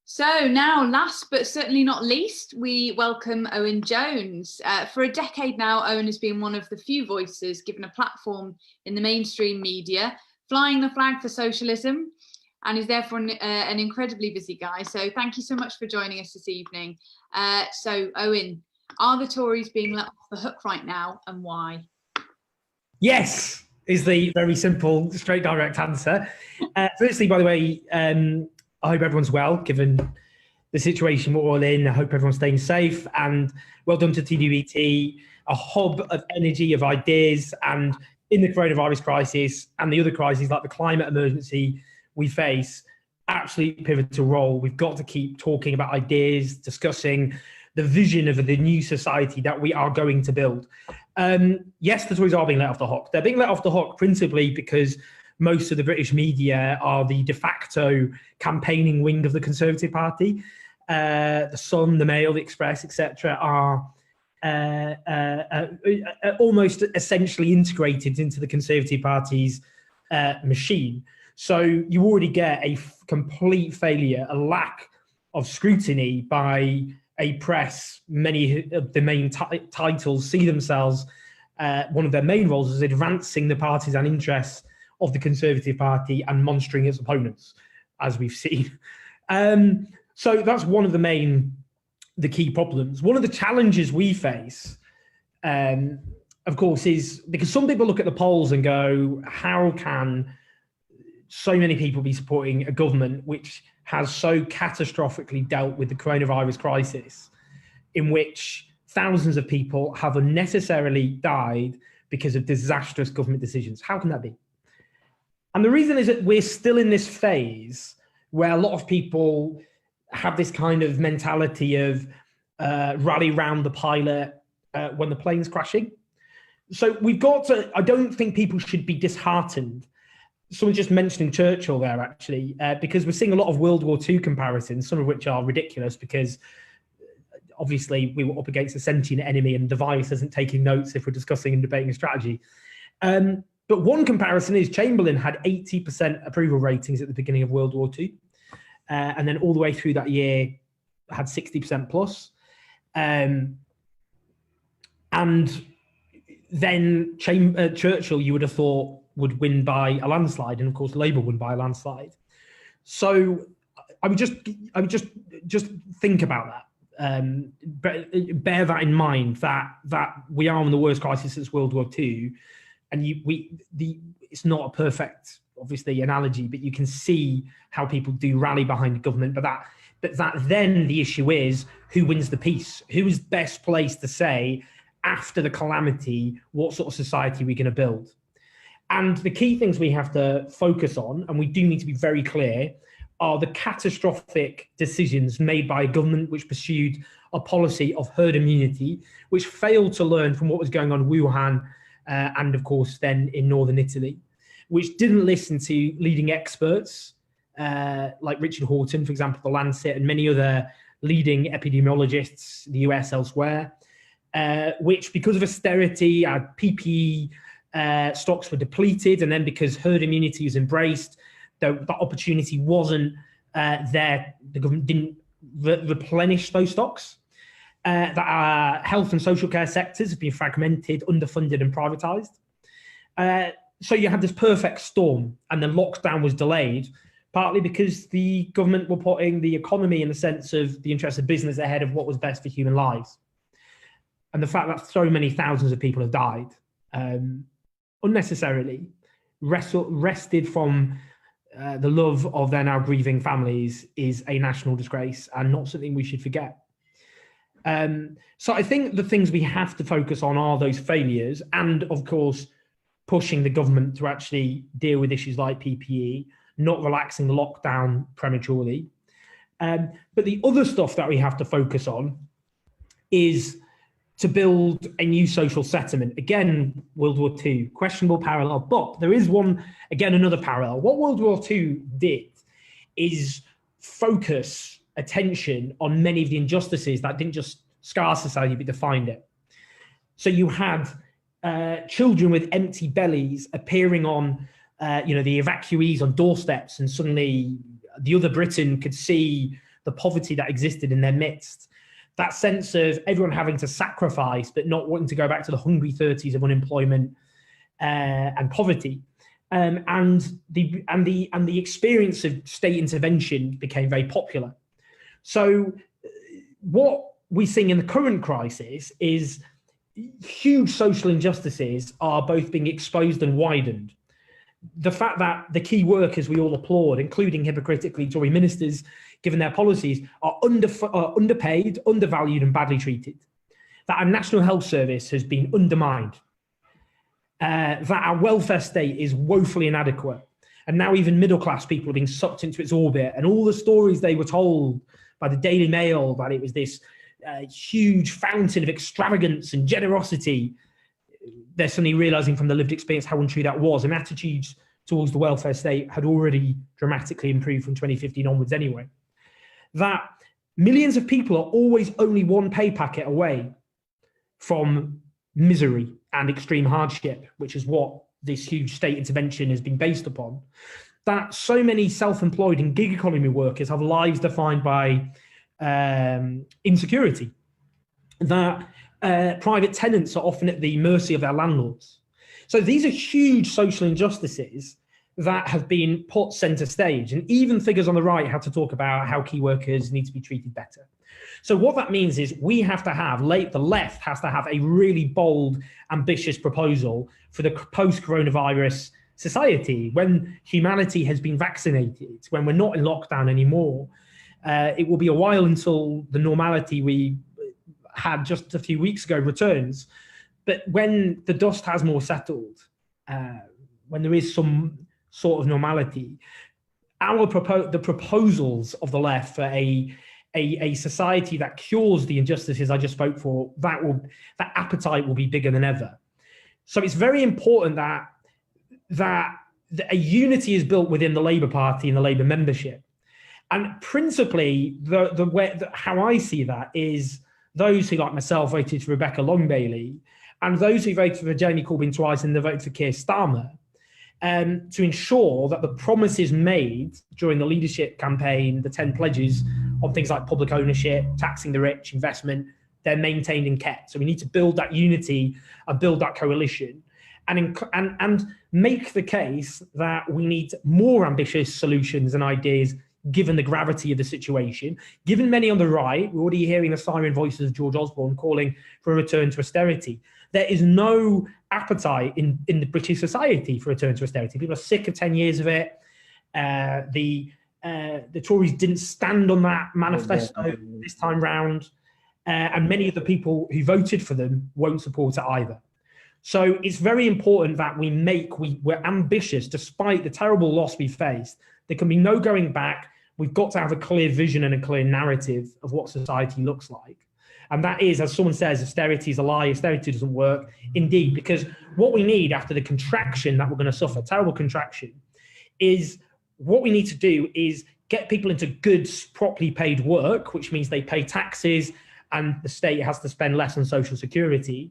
So now, last but certainly not least, we welcome Owen Jones. For a decade now, Owen has been one of the few voices given a platform in the mainstream media, flying the flag for socialism, and is therefore an incredibly busy guy. So thank you so much for joining us this evening. So Owen, are the Tories being let off the hook right now, and why? Yes, is the very simple, straight, direct answer. Firstly, by the way, I hope everyone's well, given the situation we're all in. I hope everyone's staying safe, and well done to TWET, a hub of energy, of ideas, and in the coronavirus crisis and the other crises like the climate emergency we face, absolutely pivotal role. We've got to keep talking about ideas, discussing the vision of the new society that we are going to build. Yes, the Tories are being let off the hook. They're being let off the hook principally because most of the British media are the de facto campaigning wing of the Conservative Party. The Sun, the Mail, the Express, etc., are almost essentially integrated into the Conservative Party's machine. So you already get a complete failure, a lack of scrutiny by a press. Many of the main titles see themselves, one of their main roles is advancing the partisan interests of the Conservative Party and monstering its opponents, as we've seen. So that's one of the key problems. One of the challenges we face, of course, is because some people look at the polls and go, how can so many people be supporting a government which has so catastrophically dealt with the coronavirus crisis, in which thousands of people have unnecessarily died because of disastrous government decisions? How can that be? And the reason is that we're still in this phase where a lot of people have this kind of mentality of rally round the pilot when the plane's crashing. So we've got to, I don't think people should be disheartened. Someone just mentioning Churchill there, actually, because we're seeing a lot of World War II comparisons, some of which are ridiculous because obviously we were up against a sentient enemy and the device isn't taking notes if we're discussing and debating a strategy. But one comparison is Chamberlain had 80% approval ratings at the beginning of World War II. And then all the way through that year had 60% plus. And then Churchill, you would have thought, would win by a landslide. And of course, Labour won by a landslide. So I would just think about that. Bear that in mind, that we are in the worst crisis since World War II. And it's not a perfect, obviously, analogy, but you can see how people do rally behind the government. But then the issue is who wins the peace? Who is best placed to say after the calamity what sort of society we're going to build? And the key things we have to focus on, and we do need to be very clear, are the catastrophic decisions made by a government which pursued a policy of herd immunity, which failed to learn from what was going on in Wuhan and, of course, then in northern Italy, which didn't listen to leading experts like Richard Horton, for example, The Lancet, and many other leading epidemiologists, the US, elsewhere, which, because of austerity, PPE stocks were depleted, and then because herd immunity was embraced, that opportunity wasn't there. The government didn't replenish those stocks. That our health and social care sectors have been fragmented, underfunded, and privatised. So you had this perfect storm, and the lockdown was delayed, partly because the government were putting the economy in the sense of the interests of business ahead of what was best for human lives. And the fact that so many thousands of people have died unnecessarily, wrested from the love of their now grieving families, is a national disgrace and not something we should forget. So I think the things we have to focus on are those failures and, of course, pushing the government to actually deal with issues like PPE, not relaxing the lockdown prematurely. But the other stuff that we have to focus on is to build a new social settlement. Again, World War II, questionable parallel, but there is another parallel. What World War II did is focus attention on many of the injustices that didn't just scar society, but defined it. So you had children with empty bellies appearing on, the evacuees on doorsteps, and suddenly the other Britain could see the poverty that existed in their midst. That sense of everyone having to sacrifice, but not wanting to go back to the hungry 30s of unemployment and poverty. And the experience of state intervention became very popular. So what we're seeing in the current crisis is huge social injustices are both being exposed and widened. The fact that the key workers we all applaud, including hypocritically Tory ministers, given their policies, are underpaid, undervalued and badly treated. That our National Health Service has been undermined. That our welfare state is woefully inadequate. And now even middle-class people are being sucked into its orbit. And all the stories they were told by the Daily Mail that it was this huge fountain of extravagance and generosity, they're suddenly realizing from the lived experience how untrue that was. And attitudes towards the welfare state had already dramatically improved from 2015 onwards anyway. That millions of people are always only one pay packet away from misery and extreme hardship, which is what this huge state intervention has been based upon. That so many self-employed and gig economy workers have lives defined by insecurity. That private tenants are often at the mercy of their landlords. So these are huge social injustices that have been put centre stage. And even figures on the right have to talk about how key workers need to be treated better. So what that means is we have to have, the left has to have a really bold, ambitious proposal for the post-coronavirus society, when humanity has been vaccinated, when we're not in lockdown anymore. It will be a while until the normality we had just a few weeks ago returns. But when the dust has more settled, when there is some sort of normality, the proposals of the left for a society that cures the injustices I just spoke for, that appetite will be bigger than ever. So it's very important that a unity is built within the Labour Party and the Labour membership. And principally, how I see that is those who, like myself, voted for Rebecca Long-Bailey, and those who voted for Jeremy Corbyn twice and the vote for Keir Starmer, to ensure that the promises made during the leadership campaign, the 10 pledges on things like public ownership, taxing the rich, investment, they're maintained and kept. So we need to build that unity and build that coalition, and make the case that we need more ambitious solutions and ideas given the gravity of the situation. Given many on the right, we're already hearing the siren voices of George Osborne calling for a return to austerity. There is no appetite in the British society for a return to austerity. People are sick of 10 years of it. The Tories didn't stand on that manifesto this time round, and many of the people who voted for them won't support it either. So it's very important that we're ambitious despite the terrible loss we faced. There can be no going back. We've got to have a clear vision and a clear narrative of what society looks like. And that is, as someone says, austerity is a lie, austerity doesn't work. Indeed, because what we need after the contraction that we're going to suffer, terrible contraction, is what we need to do is get people into good, properly paid work, which means they pay taxes and the state has to spend less on social security.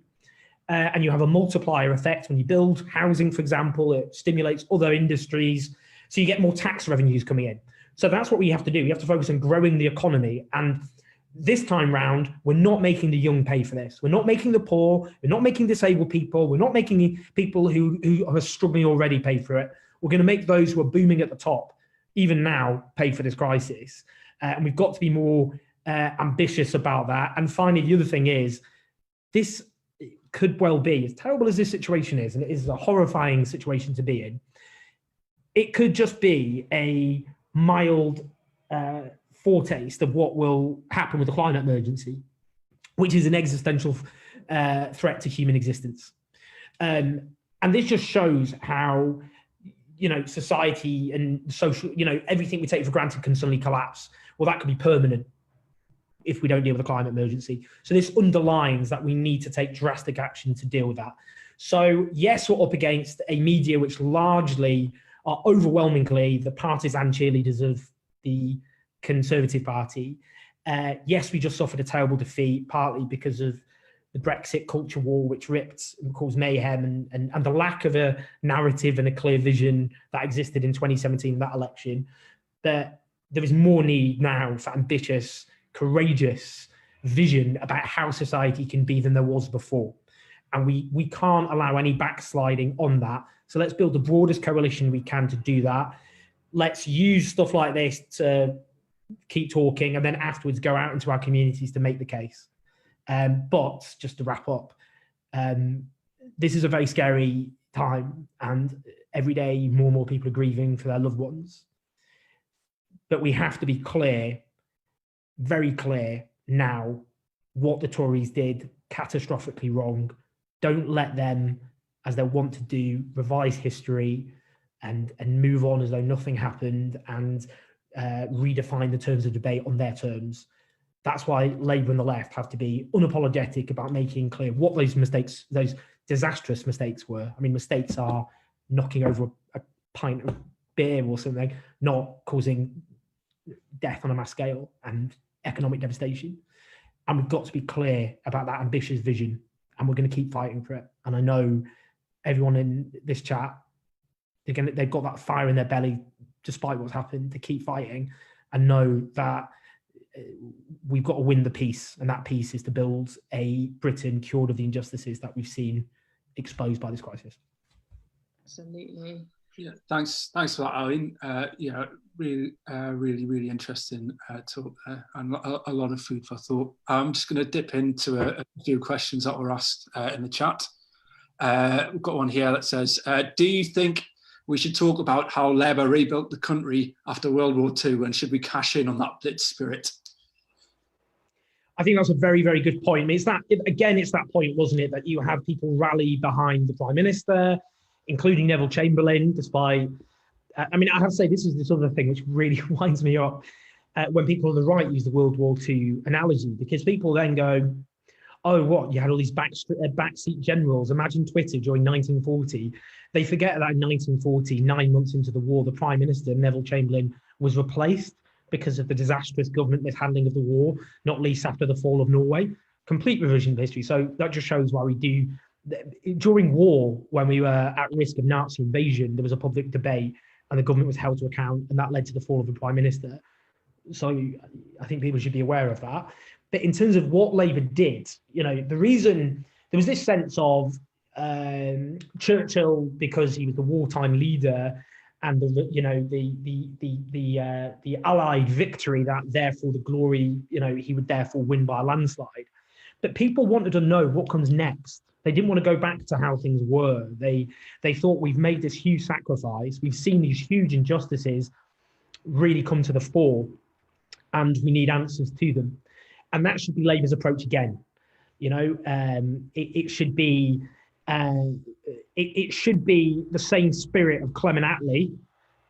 And you have a multiplier effect when you build housing, for example. It stimulates other industries. So you get more tax revenues coming in. So that's what we have to do. We have to focus on growing the economy. And this time round, we're not making the young pay for this. We're not making the poor. We're not making disabled people. We're not making people who are struggling already pay for it. We're going to make those who are booming at the top, even now, pay for this crisis. And we've got to be more ambitious about that. And finally, the other thing is, this could well be, as terrible as this situation is, and it is a horrifying situation to be in, it could just be a mild foretaste of what will happen with the climate emergency, which is an existential threat to human existence. And this just shows how, society and social, everything we take for granted can suddenly collapse. Well, that could be permanent if we don't deal with the climate emergency. So this underlines that we need to take drastic action to deal with that. So yes, we're up against a media which largely are overwhelmingly the partisan cheerleaders of the Conservative Party. Yes, we just suffered a terrible defeat, partly because of the Brexit culture war, which ripped and caused mayhem, and the lack of a narrative and a clear vision that existed in 2017, that election. But there is more need now for ambitious, courageous vision about how society can be than there was before. And we can't allow any backsliding on that. So let's build the broadest coalition we can to do that. Let's use stuff like this to keep talking, and then afterwards go out into our communities to make the case. But just to wrap up, this is a very scary time, and every day more and more people are grieving for their loved ones. But we have to be clear, very clear now, what the Tories did catastrophically wrong. Don't let them, as they want to do, revise history and move on as though nothing happened and redefine the terms of debate on their terms. That's why Labour and the left have to be unapologetic about making clear what those mistakes, those disastrous mistakes were. I mean, mistakes are knocking over a pint of beer or something, not causing death on a mass scale and economic devastation. And we've got to be clear about that ambitious vision, and we're going to keep fighting for it. And I know everyone in this chat, they've got that fire in their belly, despite what's happened, to keep fighting and know that we've got to win the peace. And that peace is to build a Britain cured of the injustices that we've seen exposed by this crisis. Absolutely. Yeah, thanks for that, Owen. Really interesting talk there, and a lot of food for thought. I'm just going to dip into a few questions that were asked in the chat. We've got one here that says, do you think we should talk about how Labour rebuilt the country after World War II, and should we cash in on that Blitz spirit? I think that's a very, very good point. I mean, it's that point, wasn't it, that you have people rally behind the Prime Minister, including Neville Chamberlain, despite, I mean, I have to say, this is this other thing which really winds me up when people on the right use the World War II analogy, because people then go, oh, what, you had all these backseat generals. Imagine Twitter during 1940. They forget that in 1940, 9 months into the war, the Prime Minister, Neville Chamberlain, was replaced because of the disastrous government mishandling of the war, not least after the fall of Norway. Complete revision of history. So that just shows why we do. During war, when we were at risk of Nazi invasion, there was a public debate and the government was held to account, and that led to the fall of the Prime Minister. So I think people should be aware of that. But in terms of what Labour did, the reason there was this sense of Churchill, because he was the wartime leader, and the Allied victory, that therefore the glory, he would therefore win by a landslide. But people wanted to know what comes next. They didn't want to go back to how things were. They thought, we've made this huge sacrifice. We've seen these huge injustices really come to the fore, and we need answers to them. And that should be Labour's approach again. It should be the same spirit of Clement Attlee,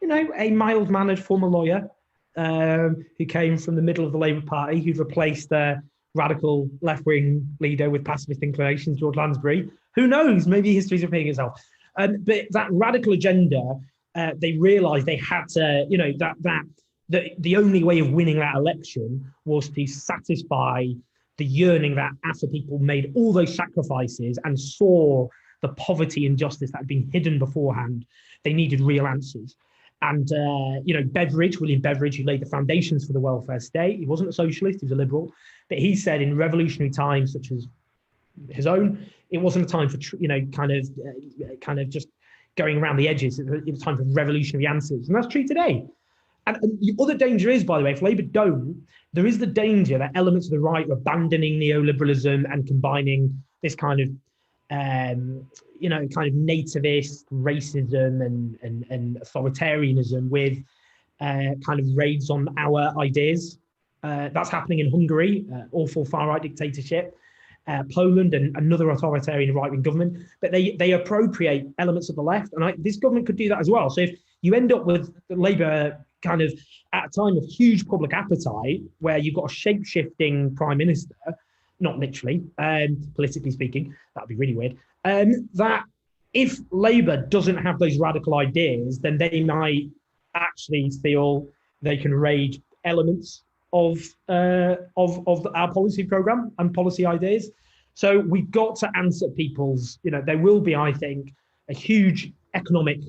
a mild-mannered former lawyer who came from the middle of the Labour Party, who'd replaced the radical left-wing leader with pacifist inclinations, George Lansbury. Who knows? Maybe history's repeating itself. But that radical agenda, they realised they had to, the only way of winning that election was to satisfy the yearning that after people made all those sacrifices and saw the poverty and injustice that had been hidden beforehand, they needed real answers. And, William Beveridge, who laid the foundations for the welfare state, he wasn't a socialist, he was a liberal, but he said in revolutionary times such as his own, it wasn't a time for, kind of just going around the edges. It was time for revolutionary answers. And that's true today. And the other danger is, by the way, if Labour don't, there is the danger that elements of the right are abandoning neoliberalism and combining this kind of nativist racism and authoritarianism with kind of raids on our ideas. That's happening in Hungary, awful far-right dictatorship, Poland, and another authoritarian right-wing government. But they appropriate elements of the left, and this government could do that as well. So if you end up with Labour kind of at a time of huge public appetite, where you've got a shape-shifting prime minister, not literally, politically speaking, that'd be really weird, that if Labour doesn't have those radical ideas, then they might actually feel they can raid elements of our policy programme and policy ideas. So we've got to answer people's, there will be, I think, a huge economic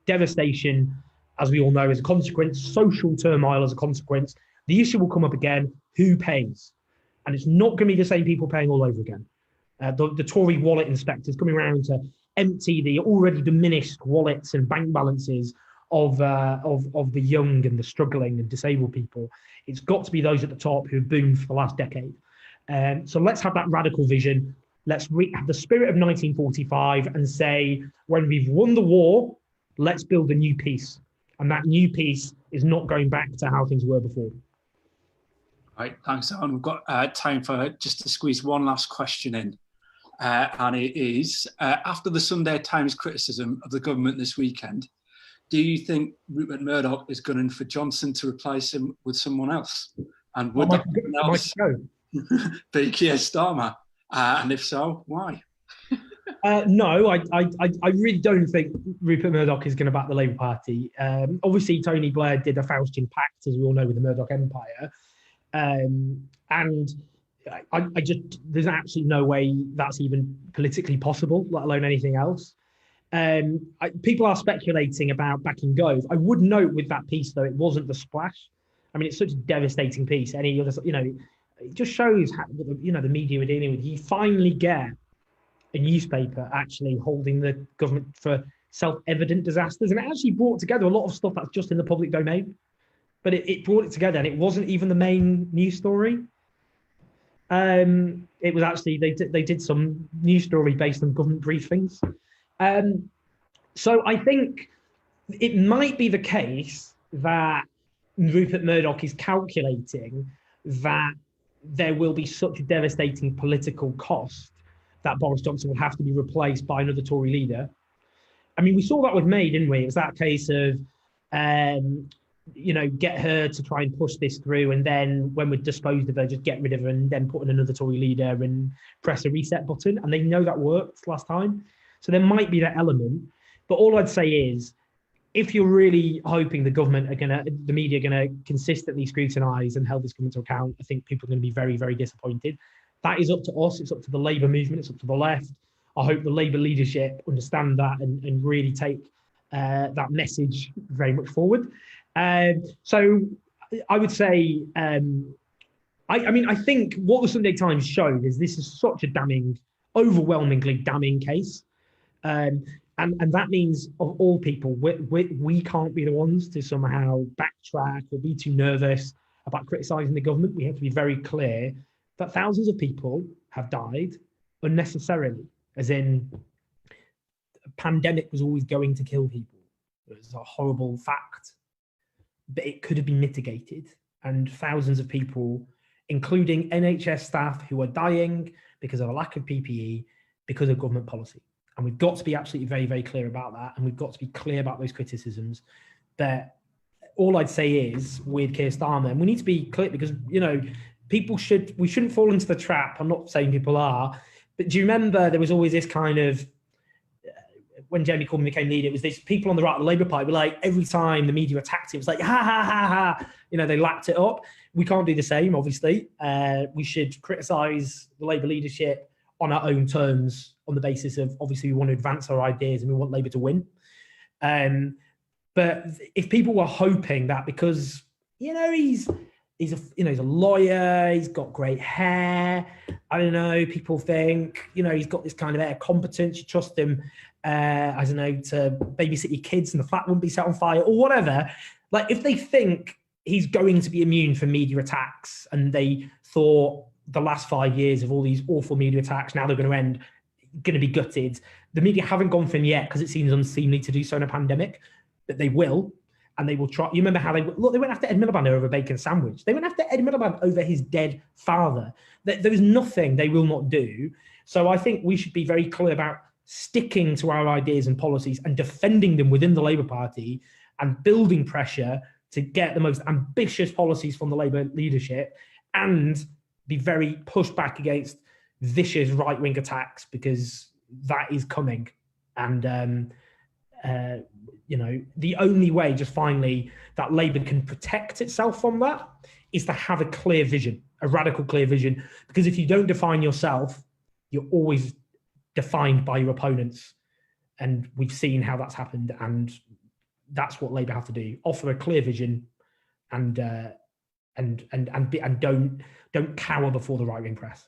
devastation as we all know, as a consequence, social turmoil as a consequence. The issue will come up again, who pays? And it's not going to be the same people paying all over again. The Tory wallet inspectors coming around to empty the already diminished wallets and bank balances of the young and the struggling and disabled people. It's got to be those at the top who have boomed for the last decade. So let's have that radical vision. Let's have the spirit of 1945 and say, when we've won the war, let's build a new peace. And that new peace is not going back to how things were before. Right, thanks, Owen. We've got time for just to squeeze one last question in. And it is, after the Sunday Times criticism of the government this weekend, do you think Rupert Murdoch is gunning for Johnson to replace him with someone else? And would that else be Keir Starmer? And if so, why? No, I really don't think Rupert Murdoch is going to back the Labour Party. Obviously, Tony Blair did a Faustian pact, as we all know, with the Murdoch empire. And I just, there's absolutely no way that's even politically possible, let alone anything else. People are speculating about backing Gove. I would note with that piece, though, it wasn't the splash. I mean, it's such a devastating piece. Any other, it just shows how, the media are dealing with. You finally get a newspaper actually holding the government for self-evident disasters, and it actually brought together a lot of stuff that's just in the public domain. But it brought it together, and it wasn't even the main news story. It was actually they did some news story based on government briefings. So I think it might be the case that Rupert Murdoch is calculating that there will be such a devastating political cost that Boris Johnson will have to be replaced by another Tory leader. I mean, we saw that with May, didn't we? It was that case of, get her to try and push this through, and then when we're disposed of her, just get rid of her and then put in another Tory leader and press a reset button. And they know that worked last time. So there might be that element. But all I'd say is, if you're really hoping the media are going to consistently scrutinise and hold this government to account, I think people are going to be very, very disappointed. That is up to us. It's up to the Labour movement. It's up to the left. I hope the Labour leadership understand that and really take that message very much forward. So I would say, I think what the Sunday Times showed is this is such a overwhelmingly damning case. And that means of all people, we can't be the ones to somehow backtrack or be too nervous about criticising the government. We have to be very clear that thousands of people have died unnecessarily, as in a pandemic was always going to kill people. It was a horrible fact, but it could have been mitigated. And thousands of people, including NHS staff who are dying because of a lack of PPE, because of government policy. And we've got to be absolutely very, very clear about that. And we've got to be clear about those criticisms. That all I'd say is with Keir Starmer, and we need to be clear because, we shouldn't fall into the trap. I'm not saying people are, but do you remember there was always this kind of, when Jeremy Corbyn became leader, it was these people on the right of the Labour Party were like, every time the media attacked it was like, ha, ha, ha, ha. They lapped it up. We can't do the same, obviously. We should criticise the Labour leadership on our own terms, on the basis of, obviously, we want to advance our ideas and we want Labour to win. But if people were hoping that because, he's a lawyer, he's got great hair, I don't know, people think, he's got this kind of air competence, you trust him, I don't know, to babysit your kids and the flat wouldn't be set on fire or whatever. Like, if they think he's going to be immune from media attacks and they thought the last 5 years of all these awful media attacks, now they're going to end, going to be gutted. The media haven't gone for him yet because it seems unseemly to do so in a pandemic, but they will. And they will try. You remember how they went after Ed Miliband over a bacon sandwich. They went after Ed Miliband over his dead father. There is nothing they will not do. So I think we should be very clear about sticking to our ideas and policies and defending them within the Labour Party and building pressure to get the most ambitious policies from the Labour leadership and be very pushed back against vicious right-wing attacks, because that is coming. And the only way, just finally, that Labour can protect itself from that is to have a clear vision, a radical clear vision. Because if you don't define yourself, you're always defined by your opponents. And we've seen how that's happened. And that's what Labour have to do: offer a clear vision, and don't cower before the right wing press.